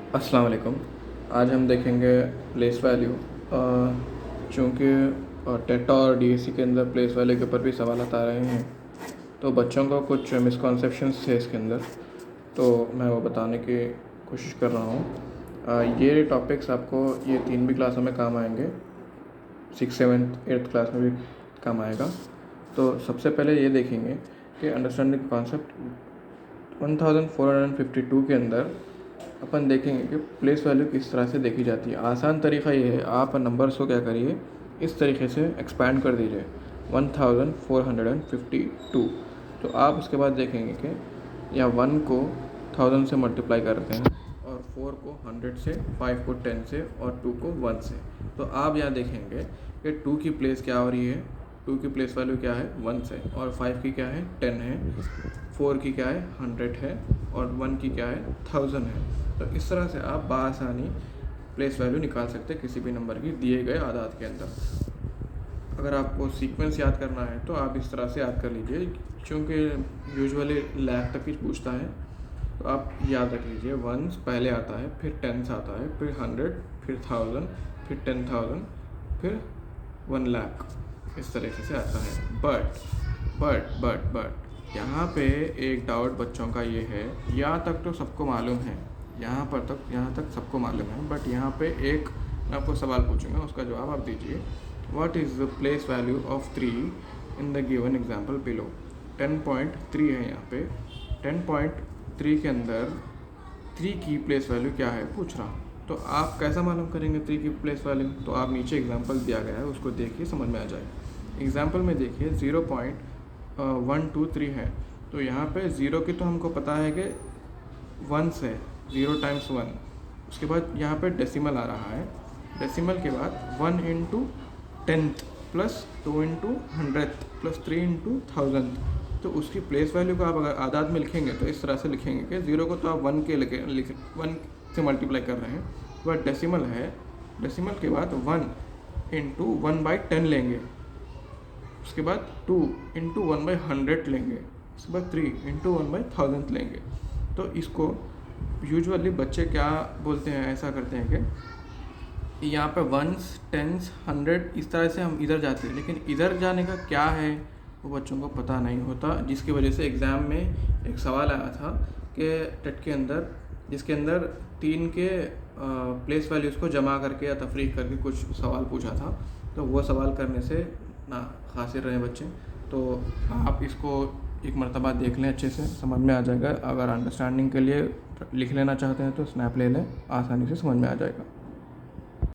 अस्सलाम वालेकुम। आज हम देखेंगे प्लेस वैल्यू। चूँकि टेट और डीएससी के अंदर प्लेस वैल्यू के ऊपर भी सवाल आ रहे हैं, तो बच्चों को कुछ मिसकॉन्सेप्शंस थे इसके अंदर, तो मैं वो बताने की कोशिश कर रहा हूँ। ये टॉपिक्स आपको ये 3 भी क्लासों में काम आएंगे, 6, 7, 8th क्लास में भी काम आएगा। तो सबसे पहले ये देखेंगे कि अंडरस्टैंडिंग कॉन्सेप्ट 1452 के अंदर अपन देखेंगे कि प्लेस वैल्यू किस तरह से देखी जाती है। आसान तरीका ये है, आप नंबर्स को क्या करिए, इस तरीके से एक्सपैंड कर दीजिए 1452। तो आप उसके बाद देखेंगे कि या 1 को 1000 से मल्टीप्लाई करते हैं, और 4 को 100 से, 5 को 10 से, और 2 को 1 से। तो आप यहाँ देखेंगे कि 2 की प्लेस क्या हो रही है, 2 की प्लेस वैल्यू क्या है 1 से, और 5 की क्या है 10 है, 4 की क्या है 100 है, और 1 की क्या है 1000 है। तो इस तरह से आप बआसानी प्लेस वैल्यू निकाल सकते हैं किसी भी नंबर की दिए गए आदाद के अंदर। अगर आपको सीक्वेंस याद करना है तो आप इस तरह से याद कर लीजिए, क्योंकि यूजुअली लाख तक ही पूछता है, तो आप याद रख लीजिए। 1 पहले आता है, फिर 10 आता है, फिर 100, फिर 1000, फिर 10,000, फिर 1 लाख, इस तरीके से आता है। बट यहाँ पे एक डाउट बच्चों का ये है, यहाँ तक तो सबको मालूम है, यहाँ तक सबको मालूम है, बट यहाँ पे एक मैं आपको सवाल पूछूंगा, उसका जवाब आप दीजिए। What is the place value of 3 in the given example below. 10.3 है यहाँ पे। 10.3 के अंदर 3 की प्लेस वैल्यू क्या है पूछ रहा हूँ। तो आप कैसा मालूम करेंगे 3 की प्लेस वैल्यू? तो आप नीचे एग्जाम्पल दिया गया है, उसको देखिए, समझ में आ जाएगा। एग्जाम्पल में देखिए 0.123 है, तो यहाँ पे 0 की तो हमको पता है कि 1 से 0 टाइम्स 1। उसके बाद यहाँ पे डेसिमल आ रहा है, डेसिमल के बाद 1 into 10th plus 2 into 100th plus 3 into 1000। तो उसकी प्लेस वैल्यू को आप अगर आदाद में लिखेंगे तो इस तरह से लिखेंगे कि 0 को तो आप 1 के लिख 1 से मल्टीप्लाई कर रहे हैं, तो वह डेसिमल है, डेसिमल के बाद 1 इंटू 1/10 लेंगे, उसके बाद 2 इंटू 1/100 लेंगे, उसके बाद 3 इंटू 1/1000 लेंगे। तो इसको यूजुअली बच्चे क्या बोलते हैं, ऐसा करते हैं कि यहाँ पे 1s, 10s, 100 इस तरह से हम इधर जाते हैं, लेकिन इधर जाने का क्या है वो बच्चों को पता नहीं होता, जिसकी वजह से एग्ज़ाम में एक सवाल आया था कि टेट के अंदर, जिसके अंदर 3 के प्लेस वैल्यूज़ को जमा करके या तफरीक करके कुछ सवाल पूछा था। तो वो सवाल करने से ना हासिल रहे बच्चे। तो आप इसको एक मरतबा देख लें, अच्छे से समझ में आ जाएगा। अगर अंडरस्टैंडिंग के लिए लिख लेना चाहते हैं तो स्नैप ले लें, आसानी से समझ में आ जाएगा।